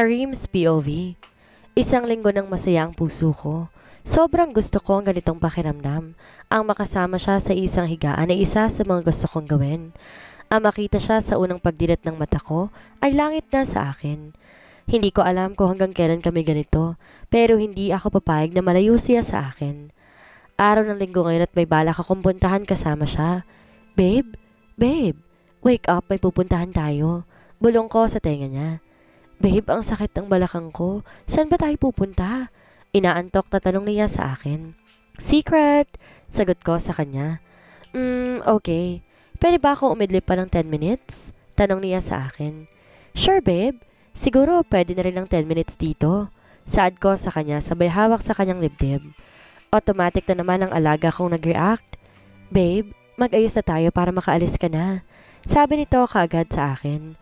Kareem's POV. Isang linggo ng masaya ang puso ko. Sobrang gusto ko ang ganitong pakiramdam. Ang makasama siya sa isang higaan ay isa sa mga gusto kong gawin. Ang makita siya sa unang pagdilat ng mata ko ay langit na sa akin. Hindi ko alam kung hanggang kailan kami ganito, pero hindi ako papayag na malayo siya sa akin. Araw ng linggo ngayon at may balak akong puntahan kasama siya. Babe, babe, wake up, may pupuntahan tayo. Bulong ko sa tenga niya. Babe, ang sakit ng balakang ko. Saan ba tayo pupunta? Inaantok na tanong niya sa akin. Secret! Sagot ko sa kanya. Okay. Pwede ba akong umidlip pa ng 10 minutes? Tanong niya sa akin. Sure, babe. Siguro pwede na rin ng 10 minutes dito. Saad ko sa kanya sabay hawak sa kanyang dibdib. Automatic na naman ang alaga kong nag-react. Babe, mag-ayos na tayo para makaalis ka na. Sabi nito kaagad sa akin.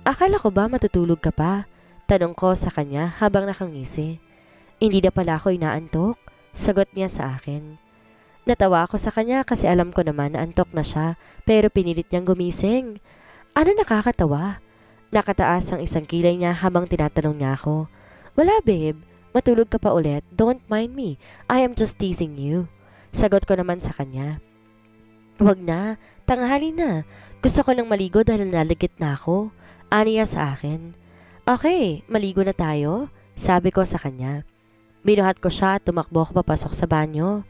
Akala ko ba matutulog ka pa? Tanong ko sa kanya habang nakangisi. Hindi na pala ako inaantok. Sagot niya sa akin. Natawa ako sa kanya kasi alam ko naman na antok na siya pero pinilit niyang gumising. Ano nakakatawa? Nakataas ang isang kilay niya habang tinatanong niya ako. Wala babe, matulog ka pa ulit. Don't mind me. I am just teasing you. Sagot ko naman sa kanya. Wag na, tanghali na. Gusto ko nang maligo dahil naligit na ako. Aniya sa akin. Okay, maligo na tayo, sabi ko sa kanya. Binuhat ko siya at tumakbo ako papasok sa banyo.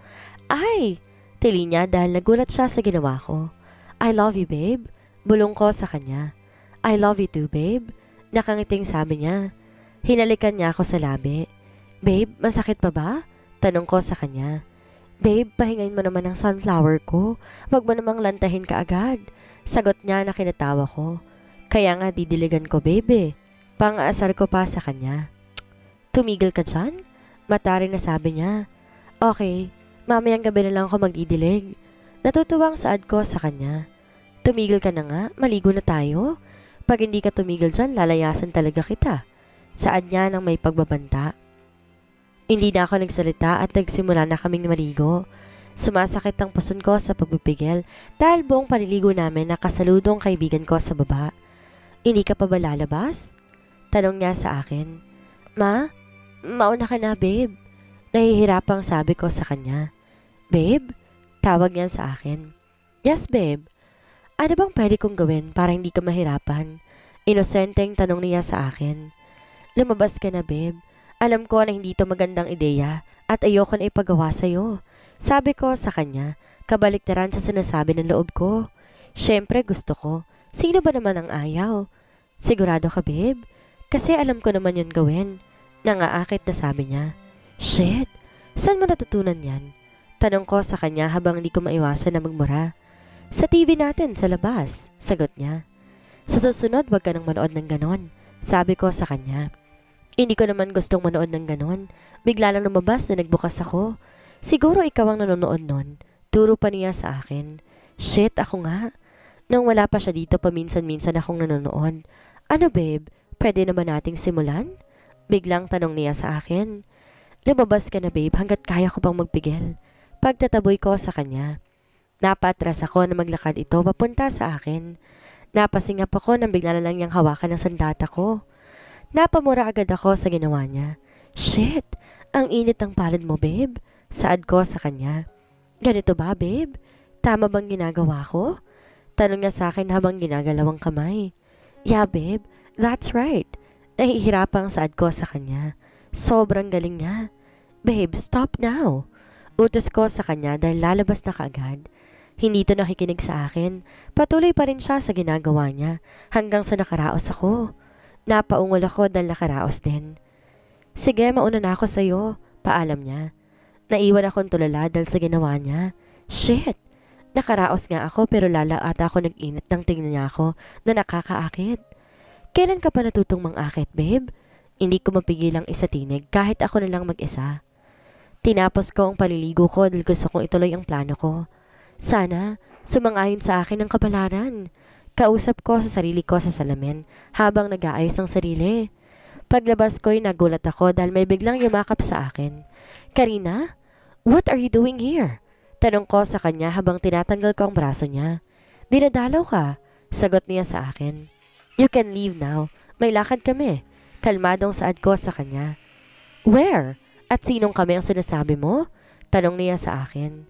Ay! Tili niya dahil nagulat siya sa ginawa ko. I love you, babe. Bulong ko sa kanya. I love you too, babe. Nakangiting sabi niya. Hinalikan niya ako sa labi. Babe, masakit pa ba? Tanong ko sa kanya. Babe, pahingayin mo naman ang sunflower ko. Wag mo namang lantahin ka agad. Sagot niya na kinatawa ko. Kaya nga didiligan ko, babe. Pang-aasar ko pa sa kanya. Tumigil ka dyan? Mataring na sabi niya. Okay, mamayang gabi na lang ako magdidilig. Natutuwang saad ko sa kanya. Tumigil ka na nga, maligo na tayo. Pag hindi ka tumigil dyan, lalayasan talaga kita. Saad niya nang may pagbabanta. Hindi na ako nagsalita at nagsimula na kaming maligo. Sumasakit ang puson ko sa pagpipigil dahil buong paliligo namin nakasaludong kaibigan ko sa baba. Hindi ka pa ba lalabas? Tanong niya sa akin. Ma, mauna ka na babe. Nahihirapang sabi ko sa kanya. Babe? Tawag niya sa akin. Yes babe. Ano bang pwede kong gawin para hindi ka mahirapan? Inosenteng tanong niya sa akin. Lumabas ka na babe. Alam ko na hindi to magandang ideya at ayoko na ipagawa sa'yo. Sabi ko sa kanya, kabaliktaran sa sinasabi ng loob ko. Siyempre gusto ko. Sino ba naman ang ayaw? Sigurado ka babe? Kasi alam ko naman yun gawin. Nangaakit na sabi niya. Shit! Saan mo natutunan yan? Tanong ko sa kanya habang hindi ko maiwasan na magmura. Sa TV natin sa labas, sagot niya. Sa susunod wag ka nang manood ng ganon. Sabi ko sa kanya. Hindi ko naman gustong manood ng ganon. Bigla lang lumabas na nagbukas ako. Siguro ikaw ang nanonood nun. Turo pa niya sa akin. Shit, ako nga. Nung wala pa siya dito, paminsan-minsan akong nanonood. Ano babe, pwede naman nating simulan? Biglang tanong niya sa akin. Lumabas ka na babe hanggat kaya ko pang magpigil. Pagtataboy ko sa kanya. Napatras ako na maglakad ito papunta sa akin. Napasingap ako nang bigla na lang niyang hawakan ng sandata ko. Napamura agad ako sa ginawa niya. Shit, ang init ng palad mo babe. Saad ko sa kanya. Ganito ba babe? Tama bang ginagawa ko? Tanong niya sa akin habang ginagalawang kamay. Yeah babe, that's right. Nahihirapang saad ko sa kanya. Sobrang galing niya. Babe, stop now. Utos ko sa kanya dahil lalabas na kaagad. Hindi to nakikinig sa akin. Patuloy pa rin siya sa ginagawa niya hanggang sa nakaraos ako. Napaungol ako dahil nakaraos din. Sige, mauna na ako sa'yo. Paalam niya. Naiwan akong tulala dahil sa ginawa niya. Shit! Nakaraos nga ako pero lala ata ako nag-init nang tingnan niya ako na nakakaakit. Kailan ka pa natutong mang-akit, babe? Hindi ko mapigilang isatinig kahit ako na lang mag-isa. Tinapos ko ang paliligo ko dahil gusto kong ituloy ang plano ko. Sana, sumang-ayon sa akin ang kapalaran. Kausap ko sa sarili ko sa salamin habang nag-aayos ng sarili. Paglabas ko'y nagulat ako dahil may biglang yumakap sa akin. Karina, what are you doing here? Tanong ko sa kanya habang tinatanggal ko ang braso niya. Dinadalaw ka, sagot niya sa akin. You can leave now. May lakad kami. Kalmadong saad ko sa kanya. Where? At sinong kami ang sinasabi mo? Tanong niya sa akin.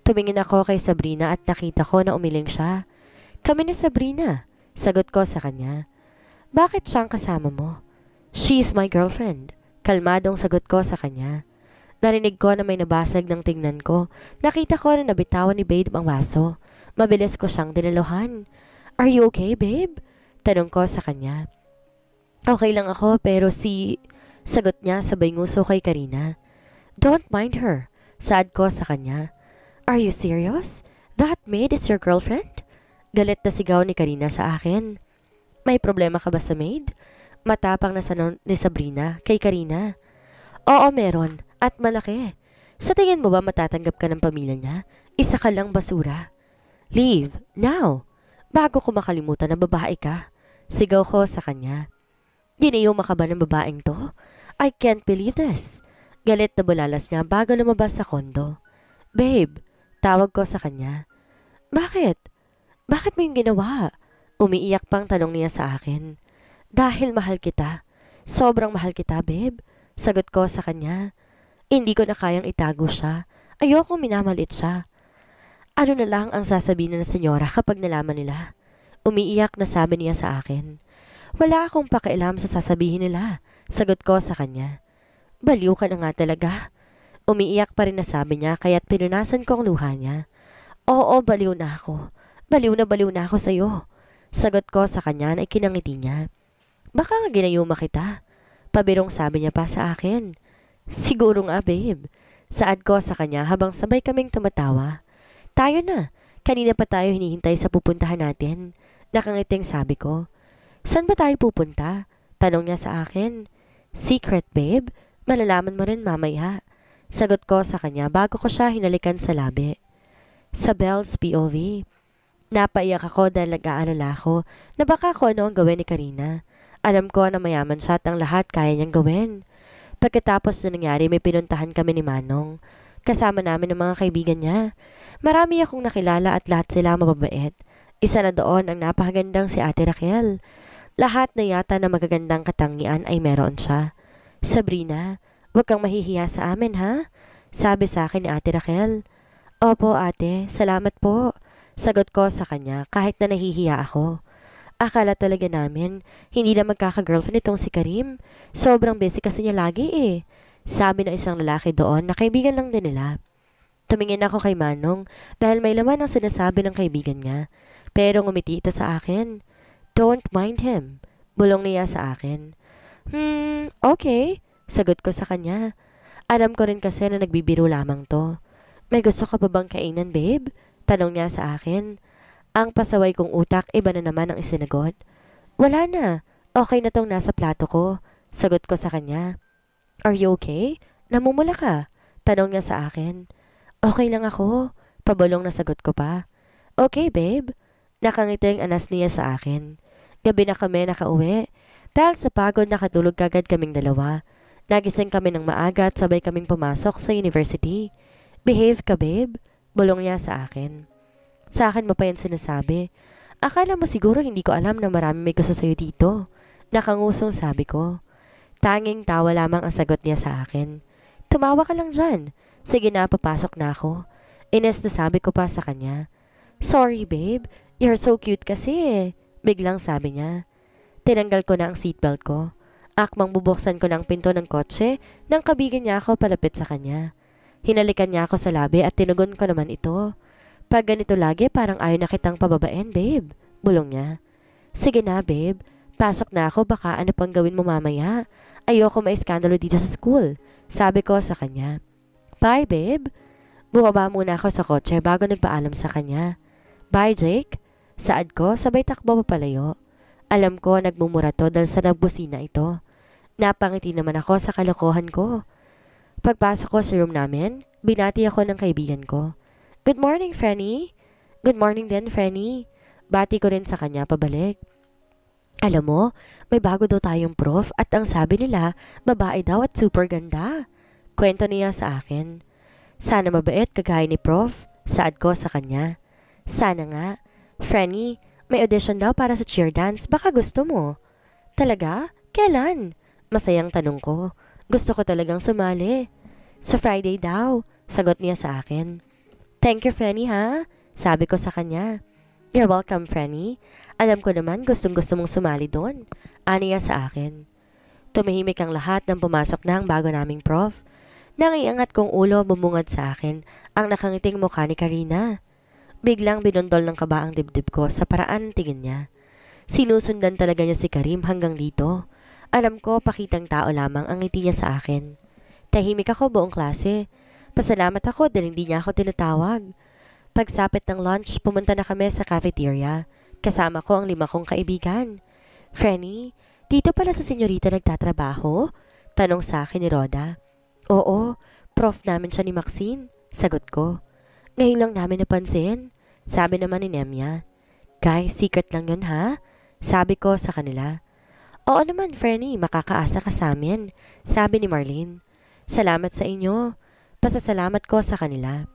Tumingin ako kay Sabrina at nakita ko na umiling siya. Kami ni Sabrina, sagot ko sa kanya. Bakit siyang kasama mo? She's my girlfriend. Kalmadong sagot ko sa kanya. Narinig ko na may nabasag ng tingnan ko. Nakita ko na nabitawan ni Babe ang vaso. Mabilis ko siyang dinaluhan. Are you okay, babe? Tanong ko sa kanya. Okay lang ako pero sagot niya sabay nguso kay Karina. Don't mind her. Saad ko sa kanya. Are you serious? That maid is your girlfriend? Galit na sigaw ni Karina sa akin. May problema ka ba sa maid? Matapang na sanon ni Sabrina kay Karina. Oo, meron. At malaki. Sa tingin mo ba matatanggap ka ng pamilya niya? Isa ka lang basura. Leave. Now. Bago ko makalimutan na babae ka. Sigaw ko sa kanya. Ginayuma ka ba ng babaeng to? I can't believe this. Galit na bulalas niya bago lumabas sa kondo. Babe, tawag ko sa kanya. Bakit? Bakit mo yung ginawa? Umiiyak pang tanong niya sa akin. Dahil mahal kita. Sobrang mahal kita, babe. Sagot ko sa kanya. Hindi ko na kayang itago siya. Ayokong minamalit siya. Ano na lang ang sasabihin ng senyora kapag nalaman nila? Umiiyak na sabi niya sa akin. Wala akong pakialam sa sasabihin nila. Sagot ko sa kanya. Baliw ka na nga talaga. Umiiyak pa rin na sabi niya kaya't pinunasan ko ang luha niya. Oo, baliw na ako. Baliw na ako sa'yo. Sagot ko sa kanya na ikinangiti niya. Baka nga ginayuma kita. Pabirong sabi niya pa sa akin. Siguro nga, babe. Saad ko sa kanya habang sabay kaming tumatawa. Tayo na. Kanina pa tayo hinihintay sa pupuntahan natin. Nakangiting sabi ko. Saan ba tayo pupunta? Tanong niya sa akin. Secret, babe. Malalaman mo rin mamaya. Sagot ko sa kanya bago ko siya hinalikan sa labi. Sa Belle's POV. Napaiyak ako dahil nag-aalala ko na baka ko ano ang gawin ni Karina. Alam ko na mayaman siya at ang lahat kaya niyang gawin. Pagkatapos na nangyari may pinuntahan kami ni Manong. Kasama namin ang mga kaibigan niya. Marami akong nakilala at lahat sila mababait. Isa na doon ang napakagandang si Ate Raquel. Lahat na yata na magagandang katangian ay meron siya. Sabrina, huwag kang mahihiya sa amin ha? Sabi sa akin ni Ate Raquel. Opo ate, salamat po. Sagot ko sa kanya kahit na nahihiya ako. Akala talaga namin, hindi na magkaka-girlfriend itong si Karim. Sobrang busy kasi niya lagi eh. Sabi ng isang lalaki doon na kaibigan lang din nila. Tumingin ako kay Manong dahil may laman ang sinasabi ng kaibigan niya. Pero ngumiti ito sa akin. Don't mind him. Bulong niya sa akin. Okay. Sagot ko sa kanya. Alam ko rin kasi na nagbibiro lamang to. May gusto ka pa bang kainan, babe? Tanong niya sa akin. Ang pasaway kong utak, iba na naman ang isinagot. Wala na. Okay na tong nasa plato ko. Sagot ko sa kanya. Are you okay? Namumula ka? Tanong niya sa akin. Okay lang ako. Pabulong na sagot ko pa. Okay, babe. Nakangiting anas niya sa akin. Gabi na kami nakauwi. Dahil sa pagod nakatulog kagad kaming dalawa. Nagising kami ng maaga at sabay kaming pumasok sa university. Behave ka, babe. Bulong niya sa akin. Sa akin mo pa yan sinasabi. Akala mo siguro hindi ko alam na marami may gusto sa'yo dito. Nakangusong sabi ko. Tanging tawa lamang ang sagot niya sa akin. Tumawa ka lang dyan. Sige na, papasok na ako. Ines na sabi ko pa sa kanya. Sorry babe, you're so cute kasi. Biglang sabi niya. Tinanggal ko na ang seatbelt ko. Akmang bubuksan ko ng pinto ng kotse nang kabigin niya ako palapit sa kanya. Hinalikan niya ako sa labi at tinugon ko naman ito. Pag ganito lagi parang ayaw na kitang pababain babe. Bulong niya. Sige na babe, pasok na ako baka ano pang gawin mo mamaya. Ayoko maiskandalo dito sa school. Sabi ko sa kanya. Bye babe. Bumaba muna ako sa kotse bago nagpaalam sa kanya. Bye Jake. Saad ko sabay takbo papalayo. Alam ko nagmumura to dahil sa nagbusina ito. Napangiti naman ako sa kalokohan ko. Pagpasok ko sa room namin, binati ako ng kaibigan ko. Good morning, Franny. Good morning din, Franny. Bati ko rin sa kanya pabalik. Alam mo, may bago daw tayong prof at ang sabi nila, babae daw at super ganda. Kwento niya sa akin. Sana mabait kagaya ni prof. Saad ko sa kanya. Sana nga. Franny, may audition daw para sa cheer dance. Baka gusto mo. Talaga? Kailan? Masayang tanong ko. Gusto ko talagang sumali. Sa Friday daw, sagot niya sa akin. Thank you, Frenny, ha? Sabi ko sa kanya. You're welcome, Frenny. Alam ko naman gustong gusto mong sumali doon. Aniya sa akin. Tumahimik ang lahat nang pumasok na ang bago naming prof. Nangiangat kong ulo bumungad sa akin ang nakangiting mukha ni Karina. Biglang binundol ng kaba ang dibdib ko sa paraan ng tingin niya. Sinusundan talaga niya si Karim hanggang dito. Alam ko pakitang tao lamang ang ngiti niya sa akin. Tahimik ako buong klase. Pasalamat ako dahil hindi niya ako tinatawag. Pagsapit ng lunch, pumunta na kami sa cafeteria. Kasama ko ang 5 kong kaibigan. Frenny, dito pala sa senyorita nagtatrabaho? Tanong sa akin ni Roda. Oo, prof namin siya ni Maxine. Sagot ko. Ngayon lang namin napansin. Sabi naman ni Nemya. Guys, secret lang yun ha? Sabi ko sa kanila. Oo naman, Frenny, makakaasa ka sa amin. Sabi ni Marlene. Salamat sa inyo. Pasasalamat ko sa kanila.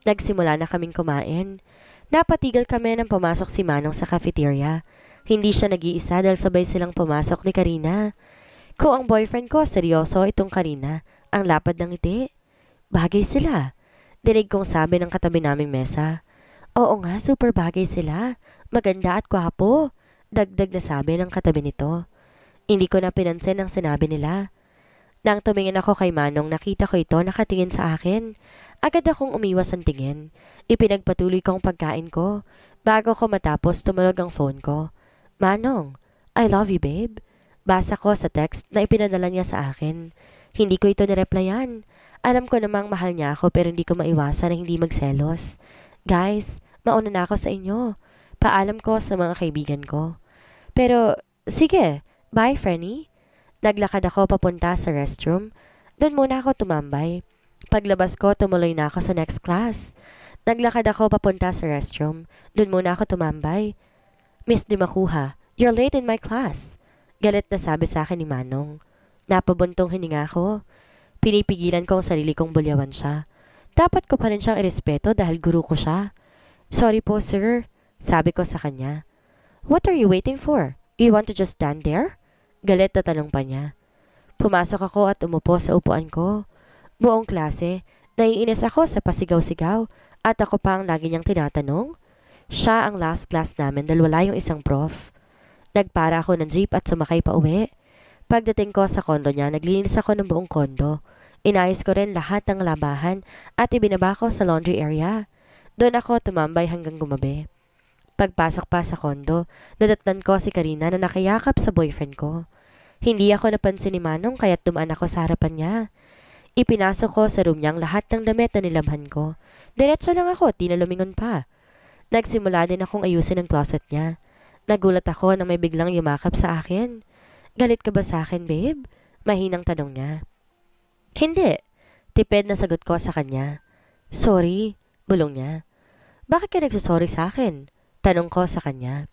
Nagsimula na kaming kumain. Napatigil kami nang pumasok si Manong sa cafeteria. Hindi siya nag-iisa dahil sabay silang pumasok ni Karina. Kung ang boyfriend ko, seryoso itong Karina. Ang lapad ng ngiti. Bagay sila. Dinig kong sabi ng katabi naming mesa. Oo nga, super bagay sila. Maganda at gwapo. Dagdag na sabi ng katabi nito. Hindi ko na pinansin ang sinabi nila. Nang tumingin ako kay Manong, nakita ko ito nakatingin sa akin. Agad akong umiwas ang tingin. Ipinagpatuloy kong pagkain ko. Bago ko matapos, tumulog ang phone ko. Manong, I love you, babe. Basa ko sa text na ipinadala niya sa akin. Hindi ko ito nireplyan. Alam ko namang mahal niya ako pero hindi ko maiwasan na hindi magselos. Guys, mauna na ako sa inyo. Paalam ko sa mga kaibigan ko. Pero, sige. Bye, Frenny. Naglakad ako papunta sa restroom. Doon muna ako tumambay. Paglabas ko, tumuloy na ako sa next class. Naglakad ako papunta sa restroom. Doon muna ako tumambay. Miss Di Makuha, you're late in my class. Galit na sabi sa akin ni Manong. Napabuntong hininga ko. Pinipigilan ko ang sarili kong bulyawan siya. Dapat ko pa rin siyang irespeto dahil guru ko siya. Sorry po, sir. Sabi ko sa kanya. What are you waiting for? You want to just stand there? Galit na tanong pa niya. Pumasok ako at umupo sa upuan ko. Buong klase, naiinis ako sa pasigaw-sigaw at ako pa ang lagi niyang tinatanong. Siya ang last class namin dahil wala yung isang prof. Nagpara ako ng jeep at sumakay pa uwi. Pagdating ko sa kondo niya, naglinis ako ng buong kondo. Inayos ko rin lahat ng labahan at ibinaba ko sa laundry area. Doon ako tumambay hanggang gumabi. Pagpasok pa sa kondo, nadatnan ko si Karina na nakayakap sa boyfriend ko. Hindi ako napansin ni Manong kaya't dumaan ako sa harapan niya. Ipinasok ko sa room niyang lahat ng damit na nilabhan ko. Diretso lang ako, di na lumingon pa. Nagsimula din akong ayusin ang closet niya. Nagulat ako na may biglang yumakap sa akin. Galit ka ba sa akin, babe? Mahinang tanong niya. Hindi. Tipid na sagot ko sa kanya. Sorry, bulong niya. Bakit ka nagsasorry sa akin? Tanong ko sa kanya.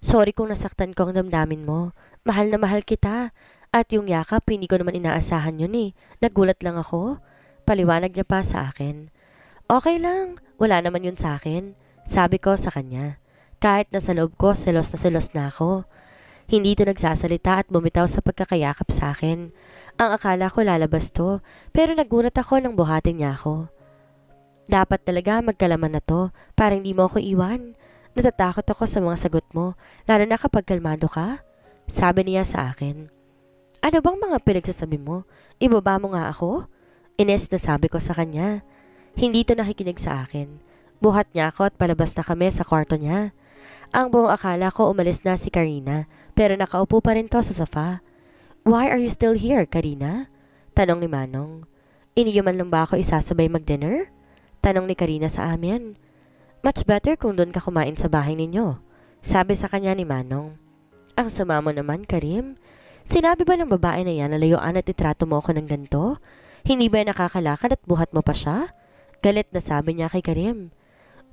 Sorry kung nasaktan ko ang damdamin mo. Mahal na mahal kita. At yung yakap, hindi ko naman inaasahan yun eh. Nagulat lang ako. Paliwanag niya pa sa akin. Okay lang. Wala naman yun sa akin. Sabi ko sa kanya. Kahit nasa loob ko, selos na ako. Hindi ito nagsasalita at bumitaw sa pagkakayakap sa akin. Ang akala ko lalabas to, pero nagulat ako nang buhatin niya ako. Dapat talaga magkalaman na to, para hindi mo ako iwan. Natatakot ako sa mga sagot mo, lalo na kapag kalmado ka. Sabi niya sa akin. Ano bang mga pinagsasabi mo? Ibaba mo nga ako? Ines na sabi ko sa kanya. Hindi ito nakikinig sa akin. Buhat niya ako at palabas na kami sa kwarto niya. Ang buong akala ko umalis na si Karina, pero nakaupo pa rin to sa sofa. Why are you still here, Karina? Tanong ni Manong. Iniyo man lang ba ako isasabay mag-dinner? Tanong ni Karina sa amin. Much better kung doon ka kumain sa bahay ninyo. Sabi sa kanya ni Manong. Ang sama mo naman, Karim. Sinabi ba ng babae na yan na layuan at itrato mo ako ng ganito? Hindi ba nakakalakad at buhat mo pa siya? Galit na sabi niya kay Karim.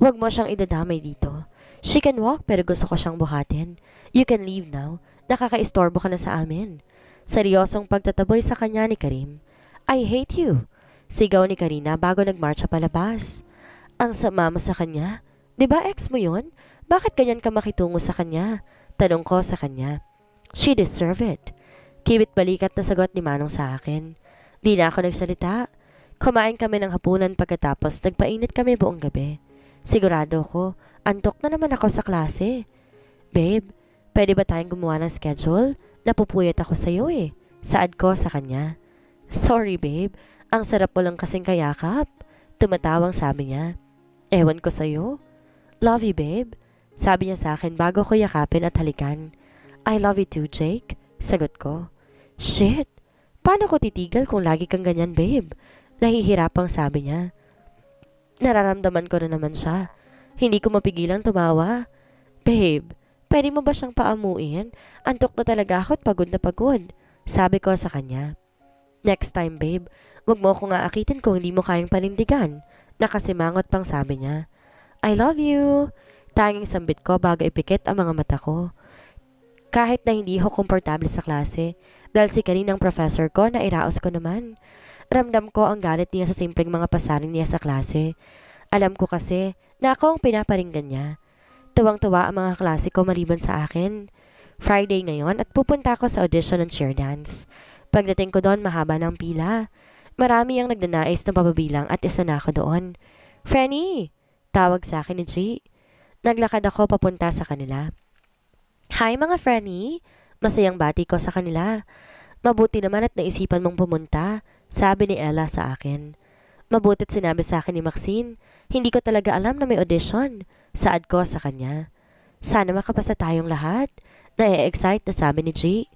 Huwag mo siyang idadamay dito. She can walk pero gusto ko siyang buhatin. You can leave now. Nakakaistorbo ka na sa amin. Seryosong pagtataboy sa kanya ni Karim. I hate you. Sigaw ni Karina bago nagmarcha palabas. Ang sama mo sa kanya. 'Di ba ex mo yun? Bakit ganyan ka makitungo sa kanya? Tanong ko sa kanya. She deserve it. Kibit balikat na sagot ni Manong sa akin. Di na ako nagsalita. Kumain kami ng hapunan pagkatapos nagpainit kami buong gabi. Sigurado ko, antok na naman ako sa klase. Babe, pwede ba tayong gumawa ng schedule? Napupuyat ako sa'yo eh. Saad ko sa kanya. Sorry babe, ang sarap mo lang kasing kayakap. Tumatawang sabi niya. Ewan ko sa'yo. Love you babe. Sabi niya sa akin bago ko yakapin at halikan. I love you too Jake. Sagot ko. Shit, paano ko titigil kung lagi kang ganyan babe? Nahihirapang sabi niya. Nararamdaman ko na naman siya. Hindi ko mapigilang tumawa. Babe, pwede mo ba siyang paamuin? Antok na talaga ako at pagod na pagod. Sabi ko sa kanya. Next time babe, wag mo akong aakitin kung hindi mo kayang panindigan. Nakasimangot pang sabi niya. I love you. Tanging sambit ko bago ipikit ang mga mata ko. Kahit na hindi ako komportable sa klase, dahil si kaninang professor ko na iraos ko naman. Ramdam ko ang galit niya sa simpleng mga pasaring niya sa klase. Alam ko kasi na ako ang pinaparinggan niya. Tuwang-tuwa ang mga klase ko maliban sa akin. Friday ngayon at pupunta ako sa audition ng cheer dance. Pagdating ko doon mahaba ng pila. Marami ang nagnanais na papabilang at isa na ako doon. Franny! Tawag sa akin ni G. Naglakad ako papunta sa kanila. Hi mga Franny! Masayang bati ko sa kanila. Mabuti naman at naisipan mong pumunta. Sabi ni Ella sa akin. Mabuti't sinabi sa akin ni Maxine, hindi ko talaga alam na may audition. Saad ko sa kanya. Sana makapasa tayong lahat. Na-excite na sabi ni G.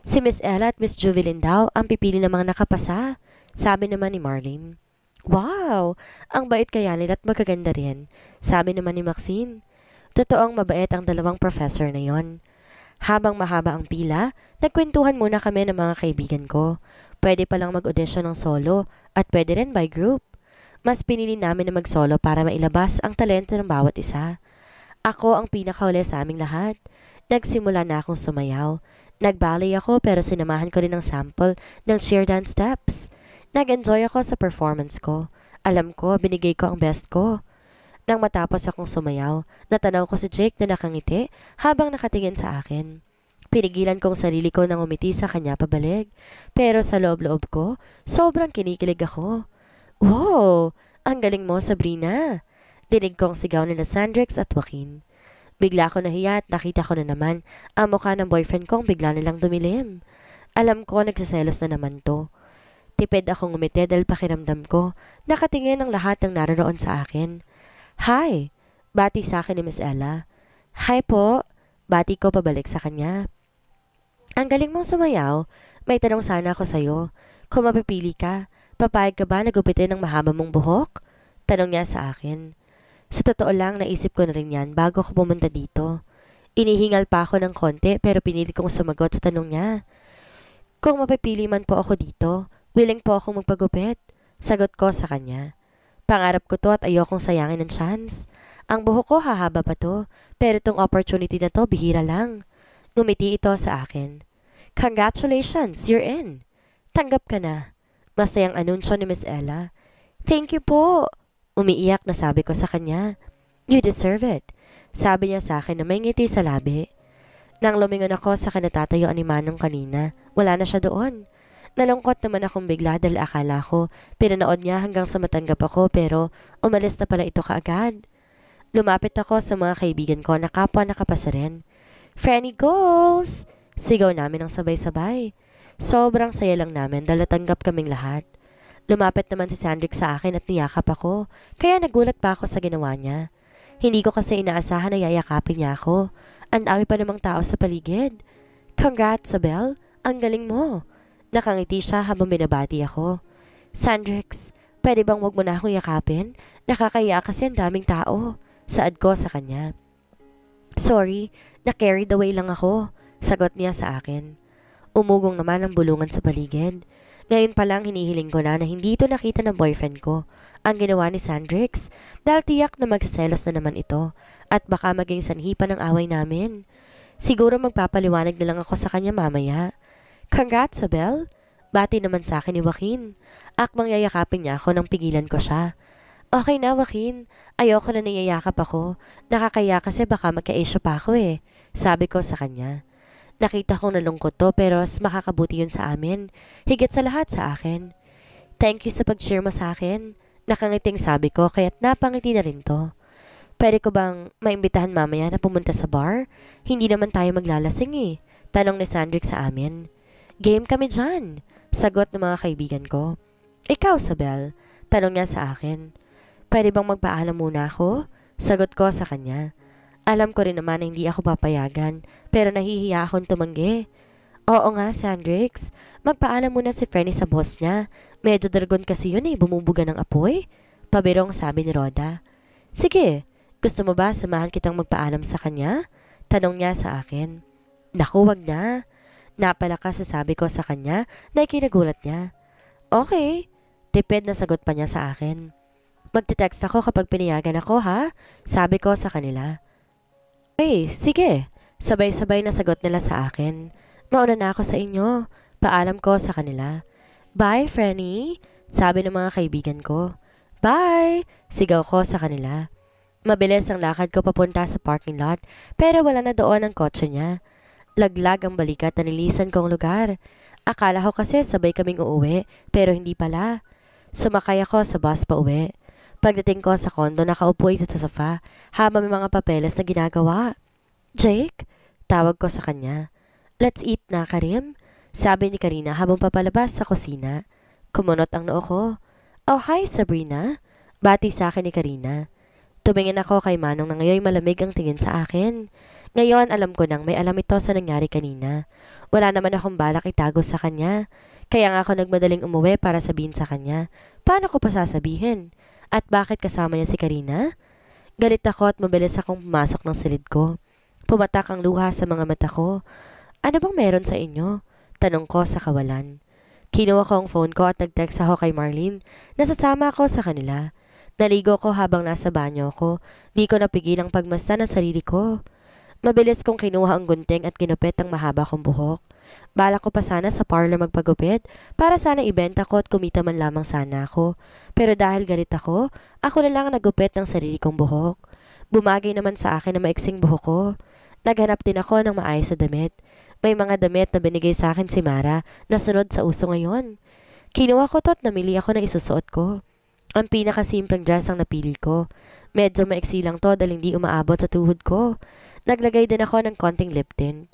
Si Miss Ella at Miss Juvelyn daw ang pipili ng mga nakapasa. Sabi naman ni Marlene. Wow! Ang bait kaya nila at magaganda rin. Sabi naman ni Maxine. Totoong mabait ang dalawang professor na yon. Habang mahaba ang pila, nagkwentuhan muna kami ng mga kaibigan ko. Pwede palang mag-audition ng solo at pwede rin by group. Mas pinili namin na mag-solo para mailabas ang talento ng bawat isa. Ako ang pinakauli sa aming lahat. Nagsimula na akong sumayaw. Nag-ballet ako pero sinamahan ko rin ng sample ng cheer dance steps. Nag-enjoy ako sa performance ko. Alam ko, binigay ko ang best ko. Nang matapos akong sumayaw, natanaw ko si Jake na nakangiti habang nakatingin sa akin. Pinigilan kong sarili ko nang umiti sa kanya pabalik. Pero sa loob-loob ko, sobrang kinikilig ako. Wow! Ang galing mo, Sabrina! Dinig kong sigaw nila Sandrix at Joaquin. Bigla ako nahiya at nakita ko na naman ang mukha ng boyfriend kong bigla nilang dumilim. Alam ko nagsiselos na naman to. Tipid akong umiti dahil pakiramdam ko nakatingin ang lahat ng naroon sa akin. Hi! Bati sa akin ni Miss Ella. Hi po! Bati ko pabalik sa kanya. Ang galing mong sumayaw. May tanong sana ako sa'yo. Kung mapipili ka, papayag ka ba na gupitin ng mahaba mong buhok? Tanong niya sa akin. Sa totoo lang, naisip ko na rin yan bago ko pumunta dito. Inihingal pa ako ng konti pero pinili kong sumagot sa tanong niya. Kung mapipili man po ako dito, willing po akong magpagupit. Sagot ko sa kanya. Pangarap ko to at ayokong sayangin ng chance. Ang buhok ko hahaba pa to, pero itong opportunity na to bihira lang. Ngumiti ito sa akin. Congratulations, you're in. Tanggap ka na. Masayang anunsyo ni Miss Ella. Thank you po. Umiiyak na sabi ko sa kanya. You deserve it. Sabi niya sa akin na may ngiti sa labi. Nang lumingon ako sa kinatatayuan ni Manong kanina, wala na siya doon. Nalungkot naman akong bigla dahil akala ko pinanood niya hanggang sa matanggap ako pero umalis na pala ito kaagad. Lumapit ako sa mga kaibigan ko na kapwa nakapasa rin. Franny goals! Sigaw namin ng sabay-sabay. Sobrang saya lang namin dahil natanggap kaming lahat. Lumapit naman si Sandrix sa akin at niyakap ako, kaya nagulat pa ako sa ginawa niya. Hindi ko kasi inaasahan na yayakapin niya ako. Ang dami pa namang tao sa paligid. Congrats, Sabel! Ang galing mo! Nakangiti siya habang binabati ako. Sandrix, pwede bang wag mo na akong yakapin? Nakakaya kasi ang daming tao. Saad ko sa kanya. Sorry, na-carried away lang ako. Sagot niya sa akin. Umugong naman ang bulungan sa paligid. Ngayon pa lang hinihiling ko na hindi ito nakita ng boyfriend ko. Ang ginawa ni Sandrix dahil tiyak na magselos na naman ito at baka maging sanhi pa ng away namin. Siguro magpapaliwanag na lang ako sa kanya mamaya. Congrats, Abel! Bati naman sa akin ni Joaquin. Akmang yayakapin niya ako nang pigilan ko siya. Okay na, Joaquin. Ayoko na niyayakap ako. Nakakaya kasi baka magka-issue pa ako eh. Sabi ko sa kanya. Nakita kong nalungkot to pero mas makakabuti yun sa amin. Higit sa lahat sa akin. Thank you sa pag-share mo sa akin. Nakangiting sabi ko kaya't napangiti na rin to. Pwede ko bang maimbitahan mamaya na pumunta sa bar? Hindi naman tayo maglalasing eh. Tanong ni Sandrick sa amin. Game kami dyan. Sagot ng mga kaibigan ko. Ikaw, Sabel? Tanong niya sa akin. Pwede bang magpaalam muna ako? Sagot ko sa kanya. Alam ko rin naman na hindi ako papayagan, pero nahihiya akong tumanggi. Oo nga, Sandrix. Magpaalam muna si Frenny sa boss niya. Medyo dragon kasi yun eh, bumubuga ng apoy. Pabirong sabi ni Roda. Sige, gusto mo ba samahan kitang magpaalam sa kanya? Tanong niya sa akin. Naku, wag na. Napalakas sa sabi ko sa kanya na ikinagulat niya. Okay. Tipid na sagot pa niya sa akin. Magte-text ako kapag pinayagan ako ha? Sabi ko sa kanila. Okay, sige. Sabay-sabay na sagot nila sa akin. Mauna na ako sa inyo. Paalam ko sa kanila. Bye, Frenny. Sabi ng mga kaibigan ko. Bye! Sigaw ko sa kanila. Mabilis ang lakad ko papunta sa parking lot pero wala na doon ang kotse niya. Laglag ang balikat na nilisan kong lugar. Akala ko kasi sabay kaming uuwi pero hindi pala. Sumakay ako sa bus pa uwi. Pagdating ko sa kondo, nakaupo ito sa sofa habang may mga papeles na ginagawa. Jake? Tawag ko sa kanya. Let's eat na, Karim. Sabi ni Karina habang papalabas sa kusina. Kumunot ang noo ko. Oh, hi, Sabrina. Bati sa akin ni Karina. Tumingin ako kay Manong na ngayon malamig ang tingin sa akin. Ngayon alam ko nang may alam ito sa nangyari kanina. Wala naman akong balak itago sa kanya. Kaya nga ako nagmadaling umuwi para sabihin sa kanya. Paano ko pa sasabihin? At bakit kasama niya si Karina? Galit ako at mabilis akong pumasok ng silid ko. Pumatak ang luha sa mga mata ko. Ano bang meron sa inyo? Tanong ko sa kawalan. Kinuha ko ang phone ko at nag-text ako kay Marlene. Nasasama ako sa kanila. Naligo ko habang nasa banyo ko. Di ko napigilang pagmasdan ang sarili ko. Mabilis kong kinuha ang gunting at ginupit ang mahaba kong buhok. Balak ko pa sana sa parlor magpagupit para sana ibenta ko at kumita man lamang sana ako. Pero dahil galit ako na lang nagupit ng sarili kong buhok. Bumagay naman sa akin ang maiksing buhok ko. Naghanap din ako ng maayos na damit. May mga damit na binigay sa akin si Mara na sunod sa uso ngayon. Kinuha ko to at namili ako ng isusuot ko. Ang pinakasimpleng dress ang napili ko. Medyo maiksi lang to dahil hindi umaabot sa tuhod ko. Naglagay din ako ng konting lip tint.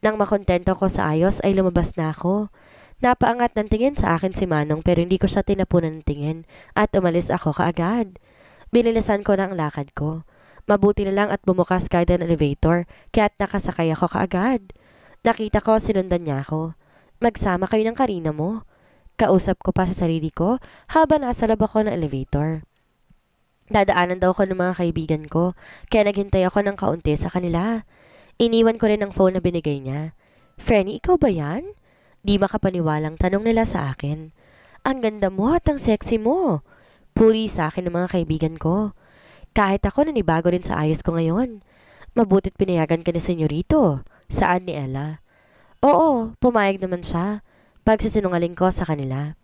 Nang makontento ko sa ayos ay lumabas na ako. Napaangat ng tingin sa akin si Manong pero hindi ko siya tinapunan ng tingin at umalis ako kaagad. Binilisan ko na ang lakad ko. Mabuti na lang at bumukas kahit ang elevator kaya't nakasakay ako kaagad. Nakita ko sinundan niya ako. Magsama kayo ng Karina mo. Kausap ko pa sa sarili ko habang nasa lab ako ng elevator. Dadaanan daw ko ng mga kaibigan ko kaya naghintay ako ng kaunti sa kanila. Iniwan ko rin ang phone na binigay niya. Frenny, ikaw ba yan? Di makapaniwalang tanong nila sa akin. Ang ganda mo at ang sexy mo. Puri sa akin ng mga kaibigan ko. Kahit ako nanibago rin sa ayos ko ngayon. Mabutit pinayagan ka ni senyorito. Saan ni Ella? Oo, pumayag naman siya. Pagsisinungaling ko sa kanila.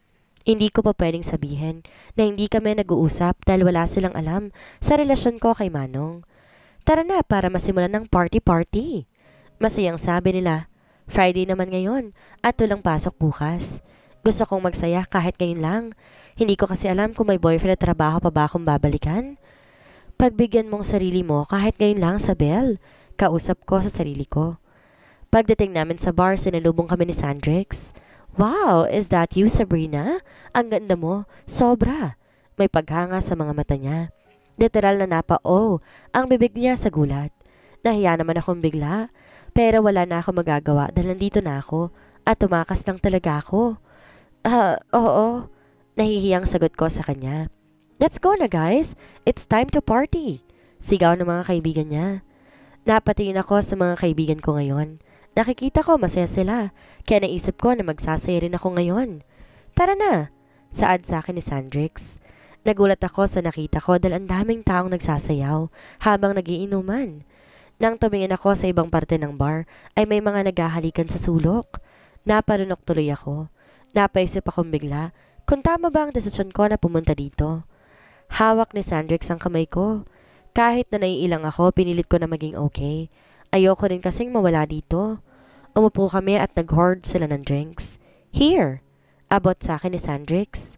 Hindi ko pa pwedeng sabihin na hindi kami nag-uusap dahil wala silang alam sa relasyon ko kay Manong. Tara na para masimulan ng party-party. Masayang sabi nila. Friday naman ngayon at walang pasok bukas. Gusto kong magsaya kahit ngayon lang. Hindi ko kasi alam kung may boyfriend at trabaho pa ba akong babalikan. Pagbigyan mong sarili mo kahit ngayon lang, Sabel. Kausap ko sa sarili ko. Pagdating namin sa bar, sinalubong kami ni Sandrix. Wow, is that you, Sabrina? Ang ganda mo. Sobra. May paghanga sa mga mata niya. Literal na napa-oh ang bibig niya sa gulat. Nahiya naman akong bigla. Pero wala na ako magagawa dahil nandito na ako at tumakas lang talaga ako. Oo. Nahihiyang sagot ko sa kanya. Let's go na guys. It's time to party. Sigaw ng mga kaibigan niya. Napatingin ako sa mga kaibigan ko ngayon. Nakikita ko masaya sila. Kaya naisip ko na magsasaya rin ako ngayon. Tara na. Saad sa akin ni Sandrix. Nagulat ako sa nakita ko dahil ang daming taong nagsasayaw habang nagiinuman. Nang tumingin ako sa ibang parte ng bar, ay may mga naghahalikan sa sulok. Naparunok tuloy ako. Napaisip akong bigla kung tama ba ang desisyon ko na pumunta dito. Hawak ni Sandrix ang kamay ko. Kahit na naiilang ako, pinilit ko na maging okay. Ayoko rin kasing mawala dito. Umupo kami at nag-hoard sila ng drinks. Here! Abot sa akin ni Sandrix.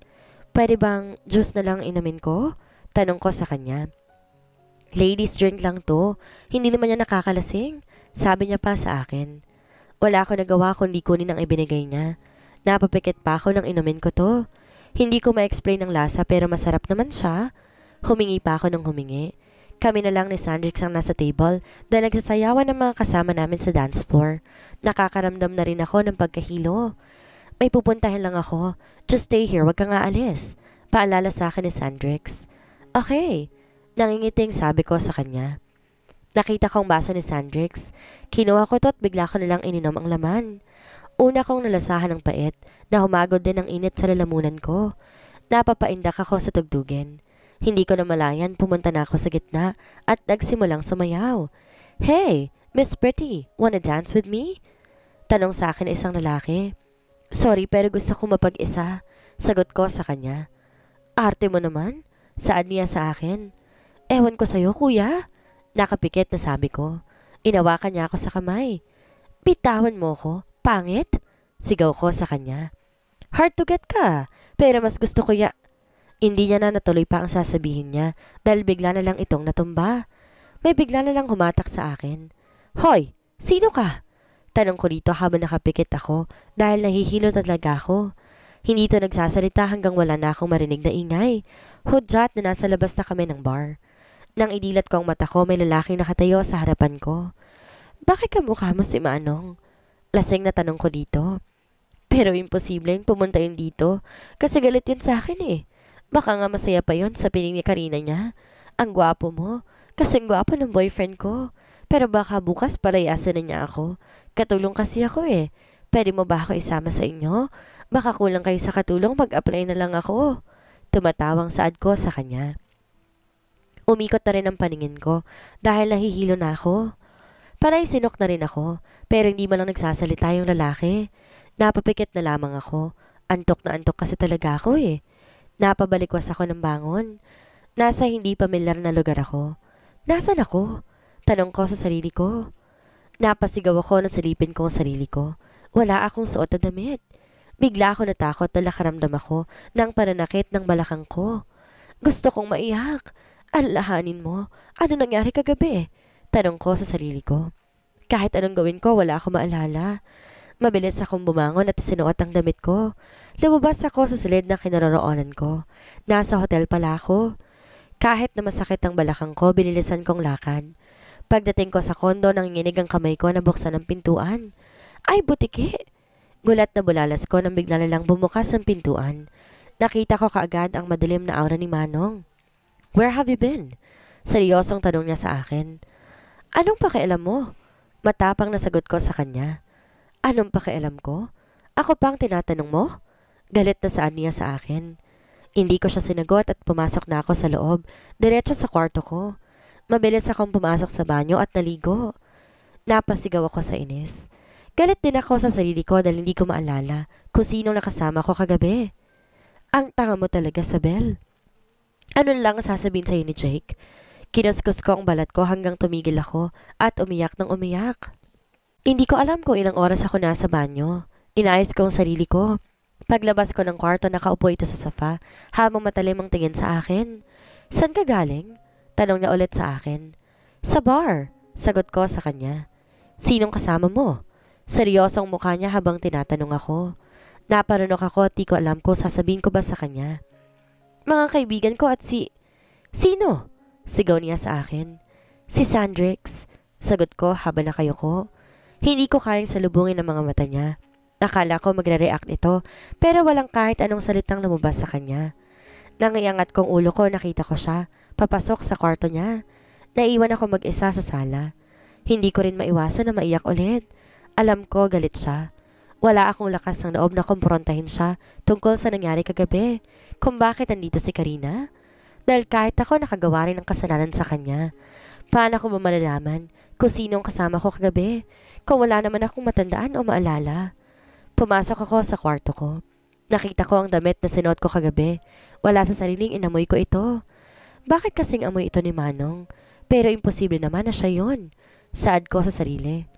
Pwede bang juice na lang inumin ko? Tanong ko sa kanya. Ladies drink lang to. Hindi naman niya nakakalasing. Sabi niya pa sa akin. Wala ako nagawa kundi kunin ang ibinigay niya. Napapikit pa ako nang inumin ko to. Hindi ko ma-explain ang lasa pero masarap naman siya. Humingi pa ako ng humingi. Kami na lang ni Sandrix ang nasa table dahil nagsasayawan ng mga kasama namin sa dance floor. Nakakaramdam na rin ako ng pagkahilo. May pupuntahin lang ako. Just stay here, wag kang aalis. Paalala sa akin ni Sandrix. Okay. Nangingiting sabi ko sa kanya. Nakita kong baso ni Sandrix. Kinuha ko to at bigla ko nilang ininom ang laman. Una kong nalasahan ng pait na humagod din ang init sa lalamunan ko. Napapaindak ako sa tugtugin. Hindi ko na malayan, pumunta na ako sa gitna at nagsimulang sumayaw. Hey, Miss Pretty, wanna dance with me? Tanong sa akin isang lalaki. Sorry pero gusto ko mapag-isa. Sagot ko sa kanya. Arte mo naman? Saan niya sa akin? Ewan ko sa'yo kuya. Nakapikit na sabi ko. Inawakan niya ako sa kamay. Bitawan mo ko, pangit? Sigaw ko sa kanya. Hard to get ka, pero mas gusto ko Hindi niya na natuloy pa ang sasabihin niya dahil bigla na lang itong natumba. May bigla na lang humatak sa akin. Hoy, sino ka? Tanong ko dito habang nakapikit ako dahil nahihilo talaga ako. Hindi ito nagsasalita hanggang wala na akong marinig na ingay. Hudyat na nasa labas na kami ng bar. Nang idilat ko ang mata ko, may lalaking nakatayo sa harapan ko. Bakit kamukha mo si Manong? Lasing na tanong ko dito. Pero imposibleng pumunta yun dito kasi galit yun sa akin eh. Baka nga masaya pa yun sa piling ni Karina niya. Ang gwapo mo. Kasing gwapo ng boyfriend ko. Pero baka bukas palayasin na niya ako. Katulong kasi ako eh. Pwede mo ba ako isama sa inyo? Baka kulang kayo sa katulong, mag-apply na lang ako. Tumatawang saad ko sa kanya. Umikot na rin ang paningin ko dahil nahihilo na ako. Panay sinok na rin ako pero hindi man lang nagsasalita yung lalaki. Napapikit na lamang ako. Antok na antok kasi talaga ako eh. Napabalikwas ako ng bangon. Nasa hindi pamilyar na lugar ako. Nasaan ako? Tanong ko sa sarili ko. Napasigaw ako na silipin ko ang sarili ko. Wala akong suot na damit. Bigla ako natakot na nakaramdam ako ng pananakit ng balakang ko. Gusto kong maiyak. Alalahanin mo, ano nangyari kagabi? Tanong ko sa sarili ko. Kahit anong gawin ko, wala akong maalala. Mabilis akong bumangon at sinuot ang damit ko. Lumabas ako sa silid na kinaroroonan ko. Nasa hotel pala ako. Kahit na masakit ang balakang ko, binilisan kong lakad. Pagdating ko sa kondo, nanginginig ang kamay ko na buksan ang pintuan. Ay, butiki! Gulat na bulalas ko nang bigla na lang bumukas ang pintuan. Nakita ko kaagad ang madilim na aura ni Manong. Where have you been? Seryosong tanong niya sa akin. Anong pakialam mo? Matapang na sagot ko sa kanya. Anong pakialam ko? Ako pang tinatanong mo? Galit na saan niya sa akin. Hindi ko siya sinagot at pumasok na ako sa loob, diretso sa kwarto ko. Mabilis akong pumasok sa banyo at naligo. Napasigaw ako sa inis. Galit din ako sa sarili ko dahil hindi ko maalala kung sinong nakasama ko kagabi. Ang tanga mo talaga, Sabel. Ano lang ang sasabihin sa'yo ni Jake? Kinuskus ko ang balat ko hanggang tumigil ako at umiyak ng umiyak. Hindi ko alam kung ilang oras ako nasa banyo. Inayos ko ang sarili ko. Paglabas ko ng kwarto, nakaupo ito sa sofa habang matalim ang tingin sa akin. Saan ka galing? Tanong niya ulit sa akin. Sa bar, sagot ko sa kanya. Sinong kasama mo? Seryosong mukha niya habang tinatanong ako. Naparunok ako at di ko alam kung sasabihin ko ba sa kanya. Mga kaibigan ko at Sino? Sigaw niya sa akin. Si Sandrix, sagot ko habang nakayuko. Hindi ko kayang salubungin ang mga mata niya. Nakala ko magre-react ito pero walang kahit anong salitang lumabas sa kanya. Nang iangat kong ulo ko, nakita ko siya. Papasok sa kwarto niya. Naiwan ako mag-isa sa sala. Hindi ko rin maiwasan na maiyak ulit. Alam ko galit siya. Wala akong lakas ng loob na kumprontahin siya tungkol sa nangyari kagabi. Kung bakit nandito si Karina? Dahil kahit ako nakagawa rin ng kasalanan sa kanya. Paano ko ba malalaman kung sinong kasama ko kagabi? Kung wala naman akong matandaan o maalala. Pumasok ako sa kwarto ko. Nakita ko ang damit na sinuot ko kagabi. Wala sa sariling inamoy ko ito. Bakit kasing amoy ito ni Manong? Pero imposible naman na siya yon. Saad ko sa sarili.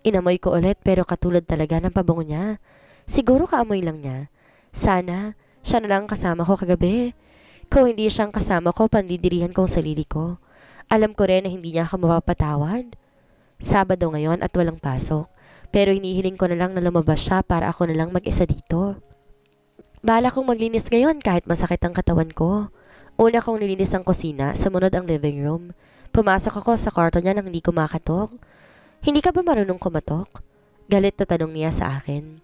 Inamoy ko ulit pero katulad talaga ng pabango niya. Siguro kaamoy lang niya. Sana, siya na lang ang kasama ko kagabi. Kung hindi siyang kasama ko, pandidirihan kong sarili ko. Alam ko rin na hindi niya ako mapapatawad. Sabado ngayon at walang pasok. Pero hinihiling ko na lang na lumabas siya para ako na lang mag-isa dito. Bala kong maglinis ngayon kahit masakit ang katawan ko. Una kong nilinis ang kusina, sumunod ang living room. Pumasok ako sa kwarto niya nang hindi ko makatok. Hindi ka ba marunong kumatok? Galit na tanong niya sa akin.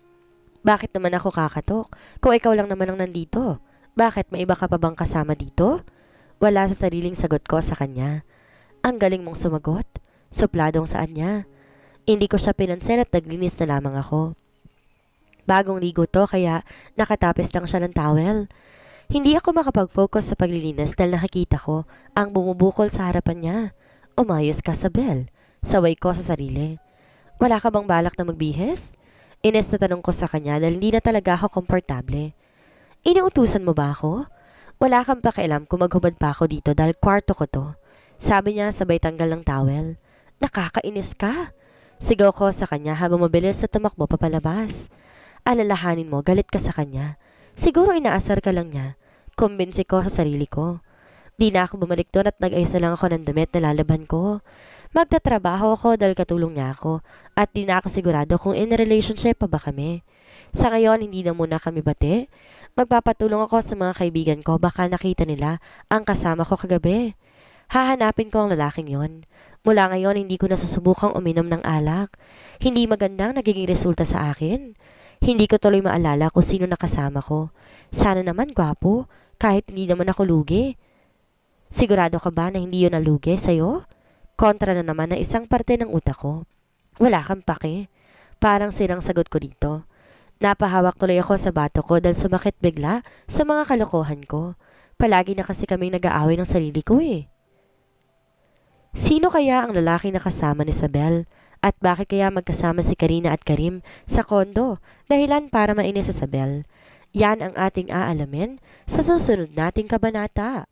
Bakit naman ako kakatok? Kung ikaw lang naman ang nandito. Bakit may iba ka pa bang kasama dito? Wala sa sariling sagot ko sa kanya. Ang galing mong sumagot. Supladong saan niya. Hindi ko siya pinansin at naglinis na lamang ako. Bagong ligo to kaya nakatapis lang siya ng towel. Hindi ako makapag-focus sa paglilinis dahil nakikita ko ang bumubukol sa harapan niya. Umayos ka, Sabel. Saway ko sa sarili. Wala ka bang balak na magbihis? Ines na tanong ko sa kanya dahil hindi na talaga ako komportable. Inuutusan mo ba ako? Wala kang pakialam kung maghubad pa ako dito dahil kwarto ko to. Sabi niya sabay tanggal ng towel. Nakakainis ka. Sigaw ko sa kanya habang mabilis na tumakbo papalabas. Alalahanin mo, galit ka sa kanya. Siguro inaasar ka lang niya. Kumbinsi ko sa sarili ko. Di na ako bumalik doon at nag-ayos na lang ako ng damit na lalaban ko. Magtatrabaho ako dahil katulong niya ako at di na ako sigurado kung in relationship pa ba kami. Sa ngayon, hindi na muna kami bate. Magpapatulong ako sa mga kaibigan ko baka nakita nila ang kasama ko kagabi. Hahanapin ko ang lalaking yon. Mula ngayon, hindi ko nasusubukang uminom ng alak. Hindi magandang nagiging resulta sa akin. Hindi ko tuloy maalala kung sino nakasama ko. Sana naman gwapo, kahit hindi naman ako lugi. Sigurado ka ba na hindi yun nalugi sa'yo? Kontra na naman na isang parte ng utak ko. Wala kang pake. Parang silang sagot ko dito. Napahawak tuloy ako sa bato ko dahil sumakit bigla sa mga kalokohan ko. Palagi na kasi kaming nag-aaway ng sarili ko eh. Sino kaya ang lalaki na kasama ni Sabel? At bakit kaya magkasama si Karina at Karim sa kondo? Dahilan para mainis sa Sabel. Yan ang ating aalamin sa susunod nating kabanata.